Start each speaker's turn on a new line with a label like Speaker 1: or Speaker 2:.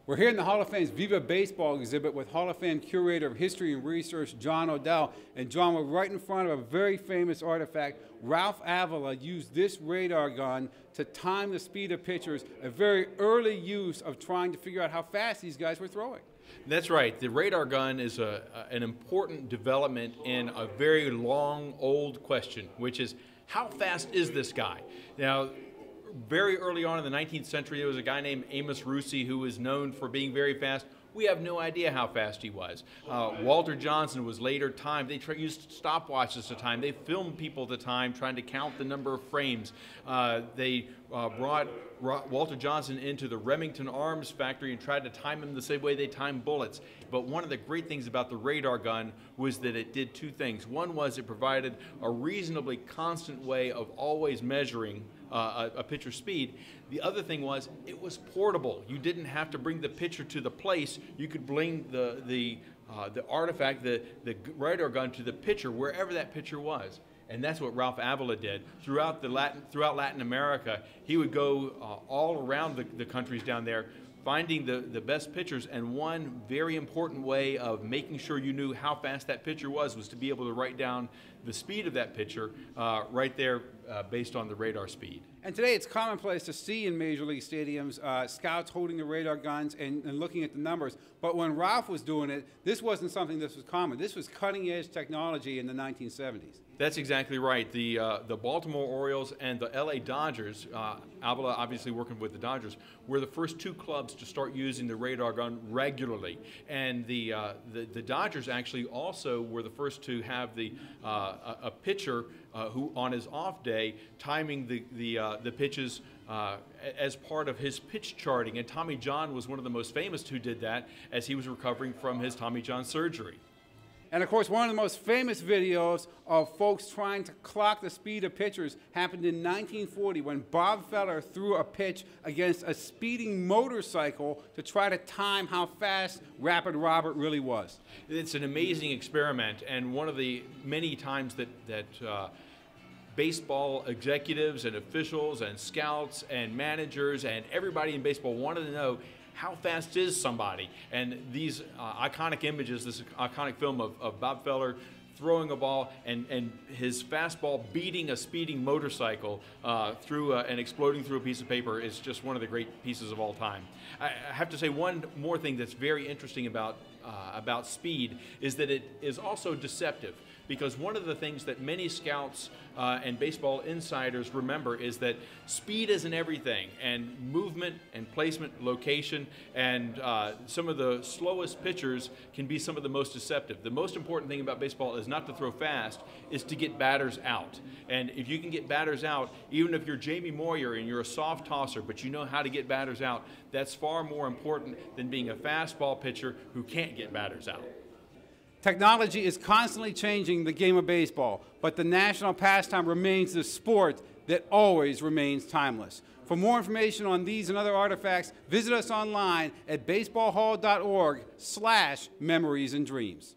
Speaker 1: We're here in the Hall of Fame's Viva Baseball exhibit with Hall of Fame Curator of History and Research, John Odell. And John, we're right in front of a very famous artifact. Ralph Avila used this radar gun to time the speed of pitchers, a very early use of trying to figure out how fast these guys were throwing.
Speaker 2: That's right. The radar gun is an important development in a very long, old question, which is, how fast is this guy? Now, very early on in the 19th century, there was a guy named Amos Rusi who was known for being very fast. We have no idea how fast he was. Walter Johnson was later timed. They used stopwatches to time. They filmed people to time, trying to count the number of frames. They brought Walter Johnson into the Remington Arms Factory and tried to time him the same way they time bullets. But one of the great things about the radar gun was that it did two things. One was it provided a reasonably constant way of always measuring a pitcher's speed. The other thing was it was portable. You didn't have to bring the pitcher to the place. You could bring the artifact, the radar gun, to the pitcher wherever that pitcher was. And that's what Ralph Avila did. Throughout Latin America, he would go all around the countries down there, finding the best pitchers. And one very important way of making sure you knew how fast that pitcher was to be able to write down the speed of that pitcher right there based on the radar speed.
Speaker 1: And today it's commonplace to see in Major League stadiums scouts holding the radar guns and looking at the numbers. But when Ralph was doing it, this wasn't something that was common. This was cutting-edge technology in the 1970s.
Speaker 2: That's exactly right. The Baltimore Orioles and the LA Dodgers, Avila obviously working with the Dodgers, were the first two clubs to start using the radar gun regularly. And the Dodgers actually also were the first to have a pitcher who, on his off day, timing the pitches as part of his pitch charting. And Tommy John was one of the most famous who did that as he was recovering from his Tommy John surgery.
Speaker 1: And of course, one of the most famous videos of folks trying to clock the speed of pitchers happened in 1940 when Bob Feller threw a pitch against a speeding motorcycle to try to time how fast Rapid Robert really was.
Speaker 2: It's an amazing experiment, and one of the many times that baseball executives and officials and scouts and managers and everybody in baseball wanted to know, how fast is somebody? And these iconic images, this iconic film of Bob Feller throwing a ball and his fastball beating a speeding motorcycle through and exploding through a piece of paper is just one of the great pieces of all time. I have to say one more thing that's very interesting about speed is that it is also deceptive, because one of the things that many scouts and baseball insiders remember is that speed isn't everything, and movement and placement, location, and some of the slowest pitchers can be some of the most deceptive. The most important thing about baseball is not to throw fast, is to get batters out. And if you can get batters out, even if you're Jamie Moyer and you're a soft tosser, but you know how to get batters out, that's far more important than being a fastball pitcher who can't get batters out.
Speaker 1: Technology is constantly changing the game of baseball, but the national pastime remains the sport that always remains timeless. For more information on these and other artifacts, visit us online at baseballhall.org/memories and dreams.